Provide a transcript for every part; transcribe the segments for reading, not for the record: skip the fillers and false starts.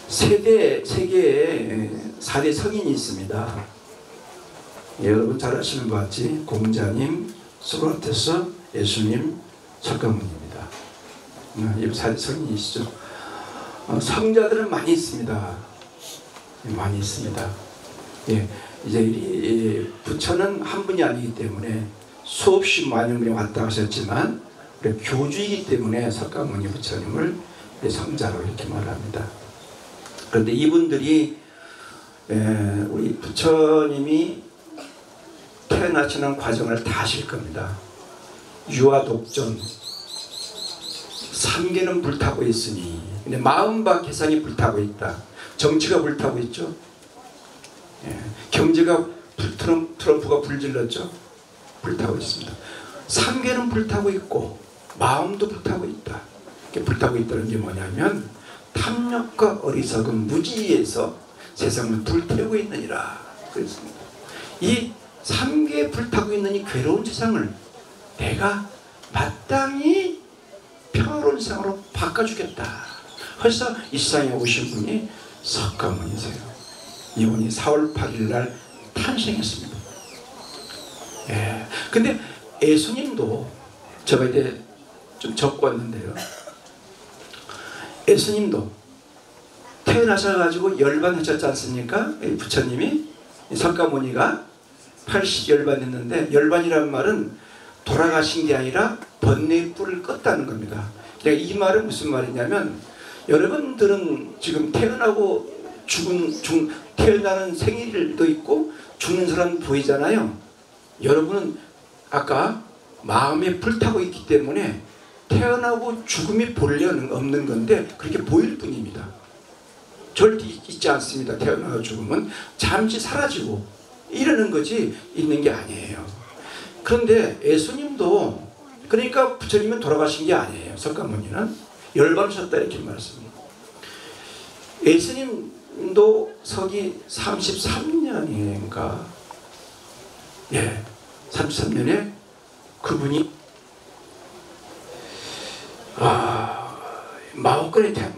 세계에 4대 성인이 있습니다. 여러분 잘 아시는 것 같이 공자님, 소크라테스, 예수님, 석가모니입니다. 이 4대 성인이시죠. 성자들은 많이 있습니다. 많이 있습니다. 예, 이제 이 부처는 한 분이 아니기 때문에 수없이 많은 분이 왔다 하셨지만 교주이기 때문에 석가모니 부처님을 성자로 이렇게 말합니다. 그런데 이분들이 우리 부처님이 태어나시는 과정을 다 아실 겁니다. 유아 독전 3계는 불타고 있으니, 근데 마음과 계산이 불타고 있다. 정치가 불타고 있죠. 경제가 트럼프가 불질렀죠. 불타고 있습니다. 3계는 불타고 있고 마음도 불타고 있다. 이렇게 불타고 있다는 게 뭐냐면 탐욕과 어리석은 무지에서 세상을 불태우고 있느니라 그랬습니다. 이 3계에 불타고 있는 이 괴로운 세상을 내가 마땅히 평화로운 세상으로 바꿔주겠다. 그래서 이 세상에 오신 분이 석가모니세요. 이분이 4월 8일 날 탄생했습니다. 근데 예수님도 제가 이제 좀 적고 왔는데요. 예수님도 태어나셔가지고 열반하셨지 않습니까? 부처님이 석가모니가 80열반했는데, 열반이라는 말은 돌아가신 게 아니라 번뇌의 뿔을 껐다는 겁니다. 그러니까 이 말은 무슨 말이냐면, 여러분들은 지금 태어나고 태어나는 생일도 있고 죽는 사람 보이잖아요. 여러분은 아까 마음에 불타고 있기 때문에 태어나고 죽음이 본래는 없는 건데 그렇게 보일 뿐입니다. 절대 있지 않습니다. 태어나고 죽음은 잠시 사라지고 이러는 거지 있는 게 아니에요. 그런데 예수님도, 그러니까 부처님은 돌아가신 게 아니에요. 석가모니는 열반하셨다 이렇게 말씀합니다. 예수님도 서기 33년인가 33년에 그분이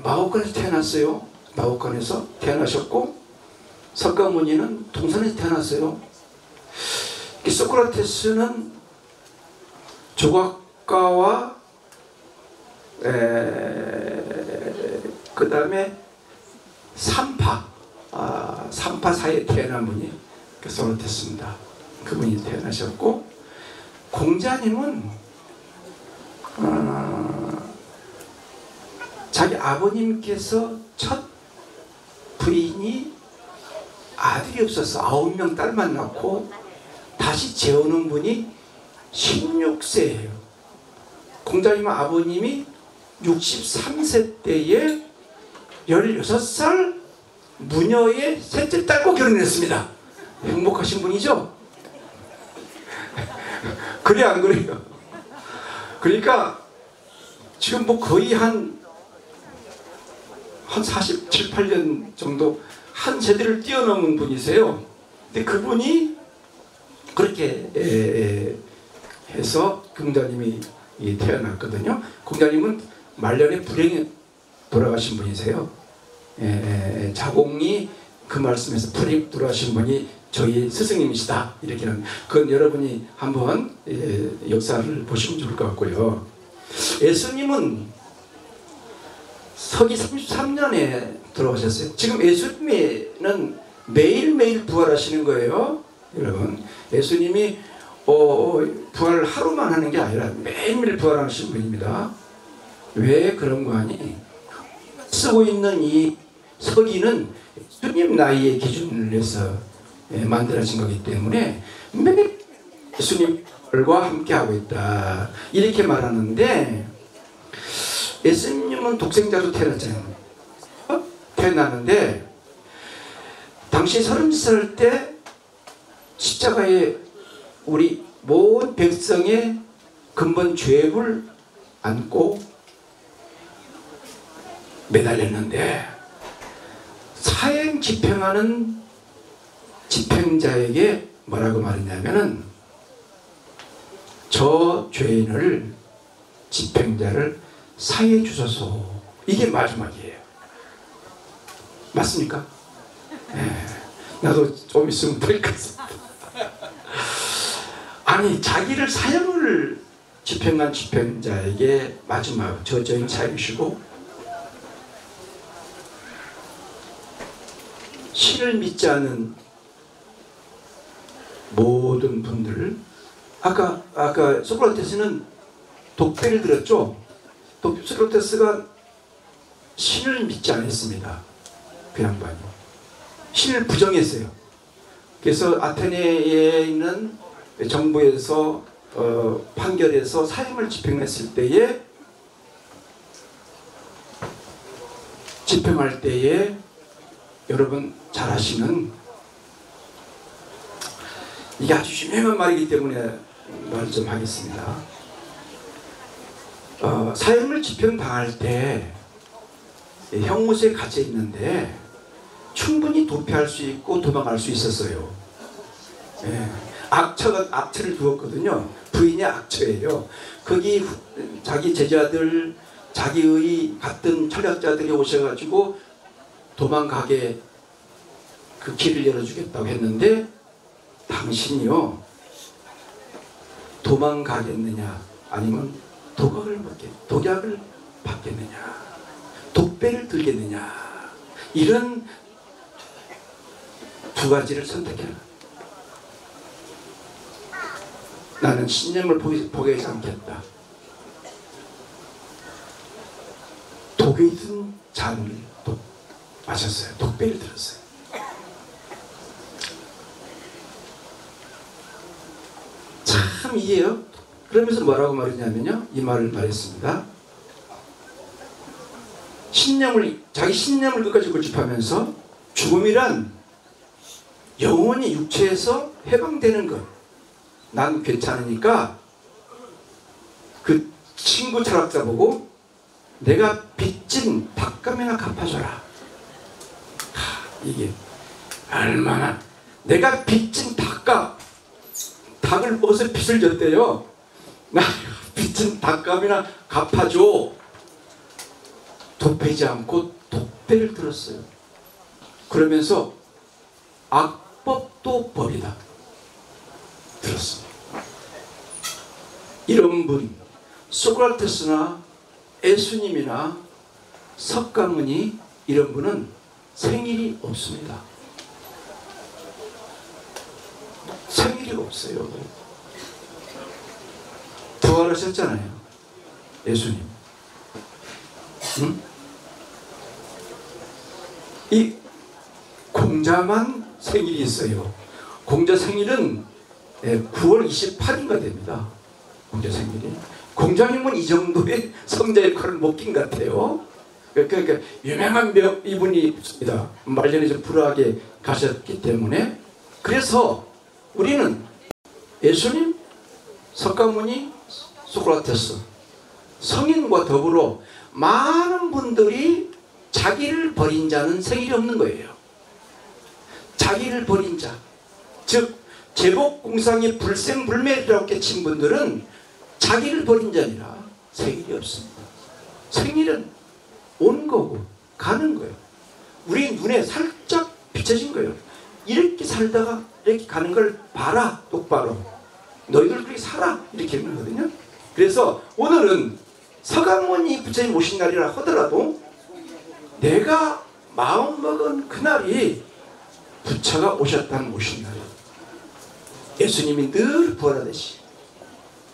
마오간에서 태어났어요. 마오간에서 태어나셨고, 석가모니는 동산에서 태어났어요. 소크라테스는 조각가와 그 다음에 삼파 사이에 태어난 분이 소크라테스입니다. 그분이 태어나셨고, 공자님은 자기 아버님께서 첫 부인이 아들이 없어서 9명 딸만 낳고 다시 재우는 분이 16세예요. 공자님 아버님이 63세 때에 16살 무녀의 셋째 딸과 결혼했습니다. 행복하신 분이죠? 그래 안 그래요? 그러니까 지금 뭐 거의 한 47, 8년 정도 한 세대를 뛰어넘은 분이세요. 근데 그분이 그렇게 해서 공자님이 태어났거든요. 공자님은 말년에 불행에 돌아가신 분이세요. 자공이 그 말씀에서 불행 돌아가신 분이 저희 스승님이시다 이렇게는, 그건 여러분이 한번 역사를 보시면 좋을 것 같고요. 예수님은 서기 33년에 돌아가셨어요. 지금 예수님은 매일매일 부활하시는 거예요. 여러분, 예수님이 부활을 하루만 하는 게 아니라 매일매일 부활하시는 분입니다. 왜 그런 거 아니? 쓰고 있는 이 서기는 예수님 나이의 기준을 해서 만들어진 거기 때문에 매일 예수님과 함께하고 있다 이렇게 말하는데, 예수님은 독생자로 태어났잖아요. 태어나는데 당시 30살 때 십자가에 우리 모든 백성의 근본 죄를 안고 매달렸는데, 사형 집행하는 집행자에게 뭐라고 말했냐면은, 저 죄인을, 집행자를 사해 주소서. 이게 마지막이에요. 맞습니까? 네. 나도 좀 있으면 될 것 같습니다. 아니 자기를 사형을 집행한 집행자에게 마지막 저저인 차이시고 신을 믿지 않은 모든 분들 아까 소크라테스는 독배를 들었죠. 소크라테스가 신을 믿지 않았습니다. 그 양반이 신을 부정했어요. 그래서 아테네에 있는 정부에서 판결해서 사형을 집행했을 때에 집행할 때에 여러분 잘 아시는 이게 아주 유명한 말이기 때문에 말 좀 하겠습니다. 사형을 집행당할 때 형무소에 갇혀 있는데 충분히 도피할 수 있고 도망갈 수 있었어요. 예. 악처를 두었거든요. 부인이 악처예요. 거기 자기 제자들, 자기의 같은 철학자들이 오셔가지고 도망가게 그 길을 열어주겠다고 했는데 당신이요 도망가겠느냐 아니면 독약을 받겠느냐 독배를 들겠느냐 이런 두 가지를 선택해라. 나는 신념을 포기하지 않겠다. 독에 든 잔을 마셨어요. 독배를 들었어요. 참 이해요. 그러면서 뭐라고 말했냐면요. 이 말을 말했습니다. 자기 신념을 끝까지 고집하면서 죽음이란 영혼이 육체에서 해방되는 것. 난 괜찮으니까 그 친구 철학자 보고 내가 빚진 닭값이나 갚아줘라. 이게 얼마나 내가 빚진 닭을 어디서 빚을 졌대요. 나 빚진 닭값이나 갚아줘. 도패지 않고 독배를 들었어요. 그러면서 악법도 법이다 들었습니다. 이런 분 소크라테스나 예수님이나 석가모니 이런 분은 생일이 없습니다. 생일이 없어요. 부활하셨잖아요. 예수님. 응? 이 공자만 생일이 있어요. 공자 생일은 9월 28일인가 됩니다. 공자 생일이. 공자님은 이 정도의 성자 역할을 못 낀 것 같아요. 그러니까 유명한 이분이 있습니다. 말년에 좀 불화하게 가셨기 때문에. 그래서 우리는 예수님, 석가모니, 소크라테스 성인과 더불어 많은 분들이 자기를 버린 자는 생일이 없는 거예요. 자기를 버린 자, 즉 제복공상이 불생불멸이라고 깨친 분들은 자기를 버린 자니라 생일이 없습니다. 생일은 오는 거고 가는 거예요. 우리 눈에 살짝 비춰진 거예요. 이렇게 살다가 이렇게 가는 걸 봐라. 똑바로 너희들 그렇게 살아. 이렇게 있는 거거든요. 그래서 오늘은 서강모니 부처님 오신 날이라 하더라도 내가 마음먹은 그날이 부처가 오셨다는 오신 날이에요. 예수님이 늘 부활하듯이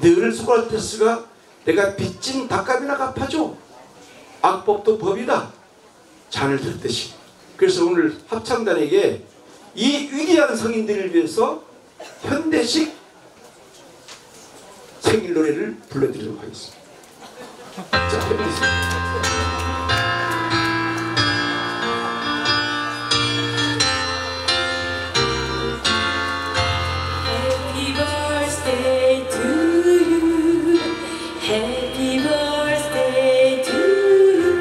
늘 소크라테스가 내가 빚진 닭값이나 갚아줘. 악법도 법이다. 잔을 들었듯이. 그래서 오늘 합창단에게 이 위대한 성인들을 위해서 현대식 생일 노래를 불러드리도록 하겠습니다. 자, 해보겠습니다. Happy birthday to you.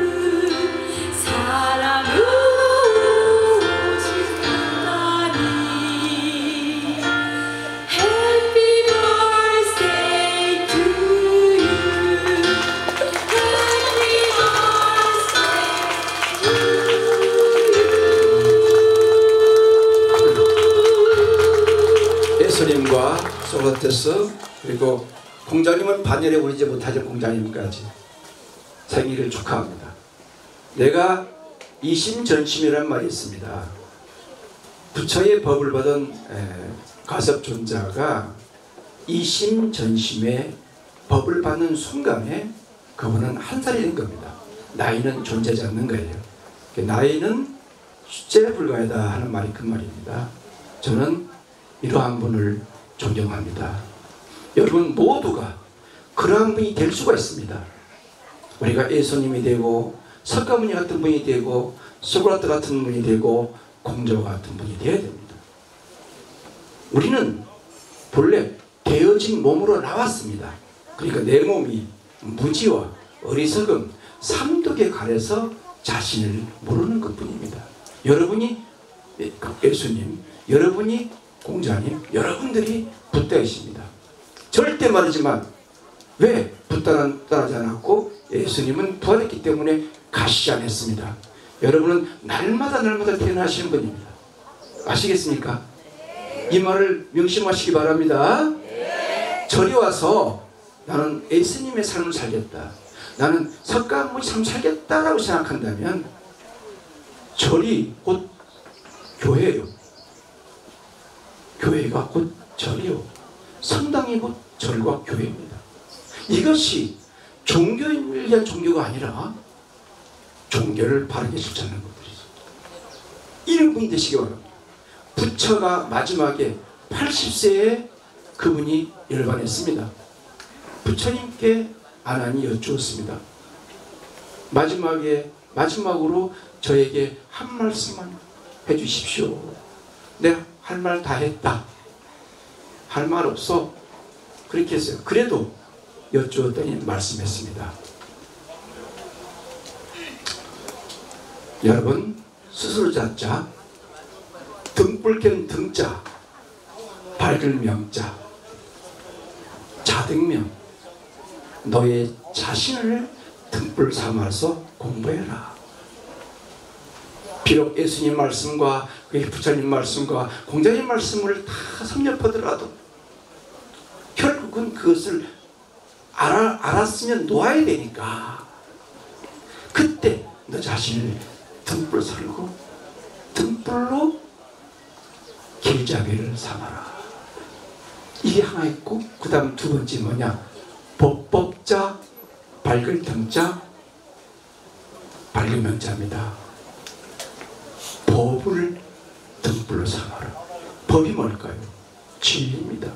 예수님과 소크라테스 그리고 공자님은 반열에 오르지 못하죠. 공자님까지 생일을 축하합니다. 내가 이심전심이라는 말이 있습니다. 부처의 법을 받은 가섭존자가 이심전심의 법을 받는 순간에 그분은 한 살이 된 겁니다. 나이는 존재하지 않는 거예요. 나이는 숫자에 불과하다 하는 말이 그 말입니다. 저는 이러한 분을 존경합니다. 여러분 모두가 그러한 분이 될 수가 있습니다. 우리가 예수님이 되고 석가모니 같은 분이 되고 소크라테 같은 분이 되고 공자 같은 분이 되어야 됩니다. 우리는 본래 되어진 몸으로 나왔습니다. 그러니까 내 몸이 무지와 어리석음 삼독에 가려서 자신을 모르는 것뿐입니다. 여러분이 예수님, 여러분이 공자님, 여러분들이 붓다이십니다. 절대 말하지만 왜 붓다는 따르지 않았고 예수님은 부활했기 때문에 가시지 않았습니다. 여러분은 날마다 태어나시는 분입니다. 아시겠습니까? 이 말을 명심하시기 바랍니다. 절이 와서 나는 예수님의 삶을 살겠다, 나는 석가모니 삶을 살겠다라고 생각한다면 절이 곧 교회예요. 교회가 곧 절이요. 성당이 곧 절과 교회입니다. 이것이 종교인을 위한 종교가 아니라 종교를 바르게 실천하는 것들이죠. 이런 분이 되시기 바랍니다. 부처가 마지막에 80세에 그분이 열반했습니다. 부처님께 아난이 여쭈었습니다. 마지막으로 저에게 한 말씀만 해주십시오. 내가 할 말 다 했다. 할 말 없어. 그렇게 했어요. 그래도 여쭈었더니 말씀했습니다. 여러분 스스로 자자, 등불견 등자, 밝을 명자, 자등명, 너의 자신을 등불 삼아서 공부해라. 비록 예수님 말씀과 부처님 말씀과 공자님 말씀을 다 섭렵하더라도 결국은 그것을 알았으면 놓아야 되니까 그때 너 자신을 등불 설고 등불로 길잡이를 삼아라. 이게 하나 있고 그 다음 두 번째 뭐냐, 법법자, 밝을 등자, 밝을 명자입니다. 법을 등불로 삼아라. 법이 뭘까요? 진리입니다.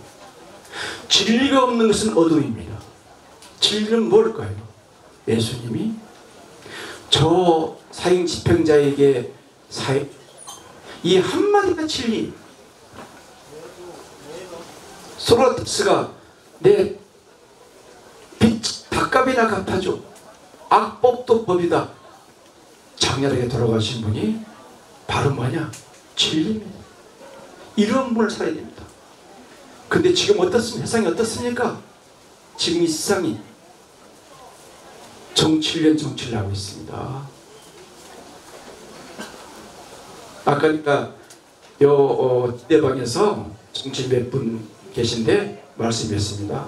진리가 없는 것은 어둠입니다. 진리는 뭘까요? 예수님이 저 사형 집행자에게 이 한마디가 진리. 소크라테스가 내 빚 닭값이나 갚아줘. 악법도 법이다. 장렬하게 돌아가신 분이 바로 뭐냐? 진리입니다. 이런 분을 살아야 됩니다. 근데 지금 어떻습니까? 세상이 어떻습니까? 지금 이 세상이 정치를 하고 있습니다. 아까 그러니까 대방에서 정치 몇 분 계신데 말씀했습니다.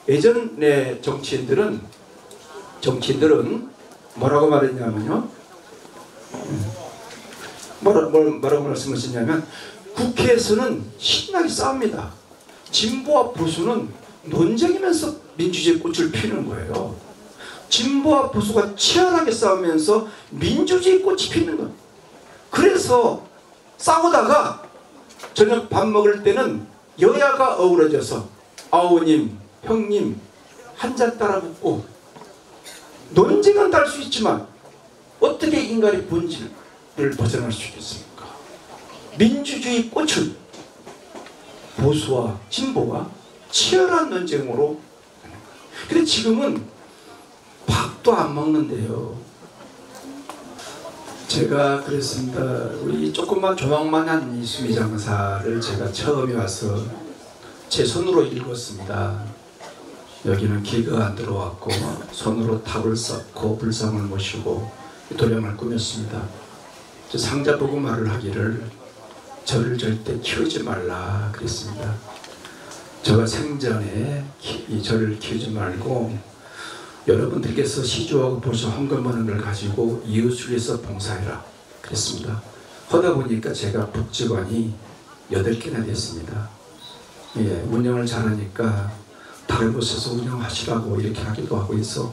예전의 정치인들은 뭐라고 말했냐면요. 뭐라고 말씀하셨냐면 국회에서는 신나게 싸웁니다. 진보와 보수는 논쟁이면서 민주주의의 꽃을 피우는 거예요. 진보와 보수가 치열하게 싸우면서 민주주의 꽃이 피는 거예요. 그래서 싸우다가 저녁 밥 먹을 때는 여야가 어우러져서 아우님, 형님 한 잔 따라 붓고 논쟁은 달 수 있지만 어떻게 인간의 본질을 벗어날 수 있겠습니까? 민주주의 꽃은 보수와 진보가 치열한 논쟁으로. 근데 지금은 밥도 안 먹는데요. 제가 그랬습니다. 우리 조금만 조망만한 이 수미장사를 제가 처음에 와서 제 손으로 읽었습니다. 여기는 기가 안 들어왔고 손으로 탑을 쌓고 불상을 모시고 도량을 꾸몄습니다. 상자 보고 말을 하기를 저를 절대 키우지 말라 그랬습니다. 저가 생전에 저를 키우지 말고 여러분들께서 시주하고 보수 헌금 버는 걸 가지고 이웃을 위해서 봉사해라 그랬습니다. 하다 보니까 제가 복지관이 8개나 됐습니다. 예, 운영을 잘하니까 다른 곳에서 운영하시라고 이렇게 하기도 하고 해서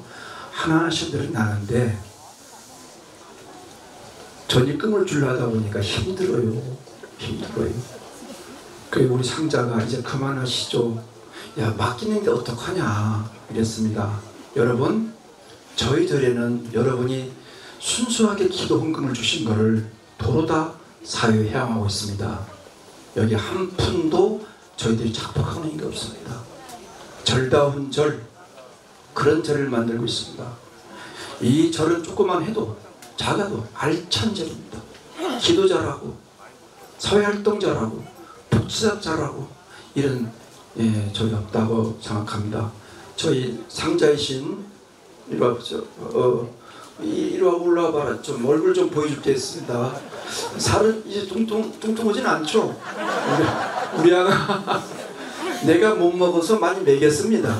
하나씩들이 나는데 전입금을 주려 하다 보니까 힘들어요. 그래 우리 상자가 이제 그만하시죠. 야, 맡기는데 어떡하냐 이랬습니다. 여러분, 저희 절에는 여러분이 순수하게 기도 헌금을 주신 것을 도로 다 사유에 해양하고 있습니다. 여기 한 푼도 저희들이 착복하는 게 없습니다. 절다운 절, 그런 절을 만들고 있습니다. 이 절은 조그만 해도 작아도 알찬 절입니다. 기도 잘하고 사회활동 잘하고 복지사 잘하고 이런 저희 없다고 생각합니다. 저희 상자이신 이리 와보죠. 이리 와 올라와봐라. 좀 얼굴 좀 보여줄겠습니다. 살은 이제 뚱뚱하진 않죠. 우리 아가 내가 못 먹어서 많이 먹였습니다.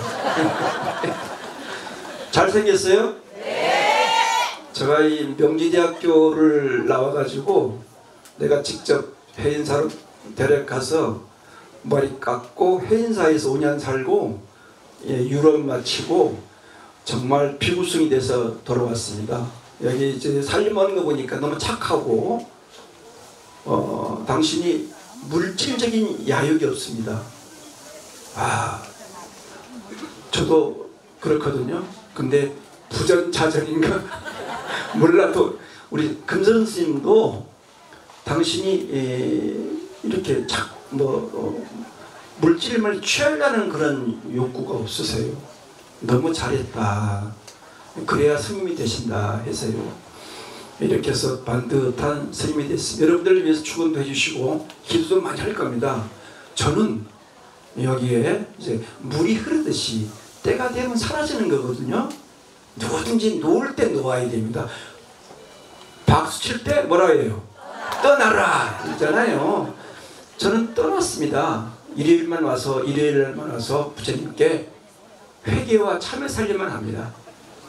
잘생겼어요? 네. 제가 이 명지대학교를 나와가지고 내가 직접 해인사로 데려가서 머리 깎고 해인사에서 5년 살고 유럽 마치고 정말 피구승이 돼서 돌아왔습니다. 여기 이제 살림하는 거 보니까 너무 착하고 당신이 물질적인 야욕이 없습니다. 저도 그렇거든요. 근데 부전자전인가 몰라도 우리 금선 스님도 당신이 이렇게 물질을 취하려는 그런 욕구가 없으세요. 너무 잘했다. 그래야 스님이 되신다 해서요. 이렇게 해서 반듯한 스님이 됐습니다. 여러분들을 위해서 축원도 해주시고 기도도 많이 할 겁니다. 저는 여기에 이제 물이 흐르듯이 때가 되면 사라지는 거거든요. 누구든지 놓을 때 놓아야 됩니다. 박수 칠 때 뭐라 해요? 떠나라 있잖아요. 저는 떠났습니다. 일요일만 와서 부처님께 회개와 참회 살리만 합니다.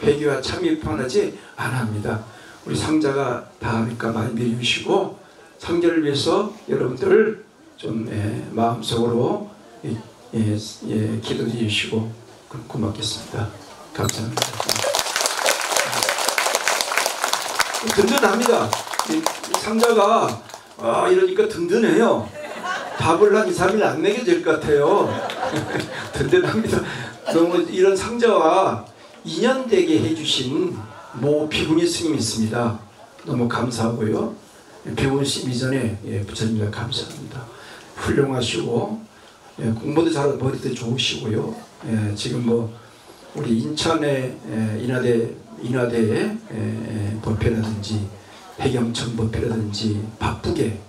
회개와 참회만 하지 안 합니다. 우리 상자가 다 하니까 많이 믿으시고 상자를 위해서 여러분들을 좀 마음속으로 기도해 주시고 고맙겠습니다. 감사합니다. 든든합니다. 이 상자가 이러니까 든든해요. 밥을 한 2, 3일 안 먹여야 될 것 같아요. 든든합니다. 너무 이런 상자와 인연되게 해주신 모 비구니 스님이 있습니다. 너무 감사하고요. 비구니 이전에 부처님과 감사합니다. 훌륭하시고 공부도 잘하고 머리도 좋으시고요. 지금 우리 인천의 인하대의 법회라든지 해경청 법회라든지 바쁘게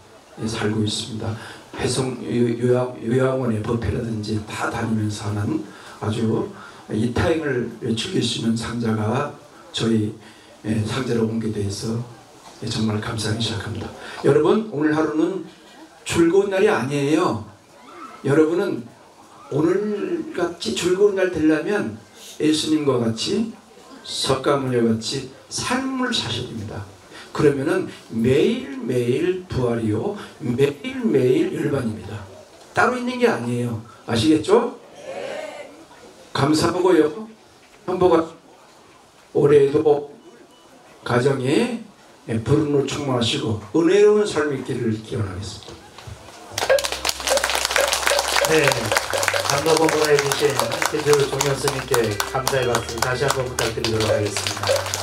살고 있습니다. 해성 요양원의 법회라든지 다 다니면서 하는 아주 이타행을 즐길 수 있는 상자가 저희 상자로 옮게 돼서 정말 감사하기 시작합니다. 여러분, 오늘 하루는 즐거운 날이 아니에요. 여러분은 오늘같이 즐거운 날 되려면 예수님과 같이 석가모니와 같이 삶을 사셔야 됩니다. 그러면은 매일매일 부활이요, 매일매일 열반입니다. 따로 있는 게 아니에요. 아시겠죠? 감사하고요. 행복한 올해도 가정에 불운으로 충만하시고 은혜로운 삶이 있기를 기원하겠습니다. 네, 감로본부에 계신 개주 종현 스님께 감사의 박수 다시 한번 부탁드리도록 하겠습니다.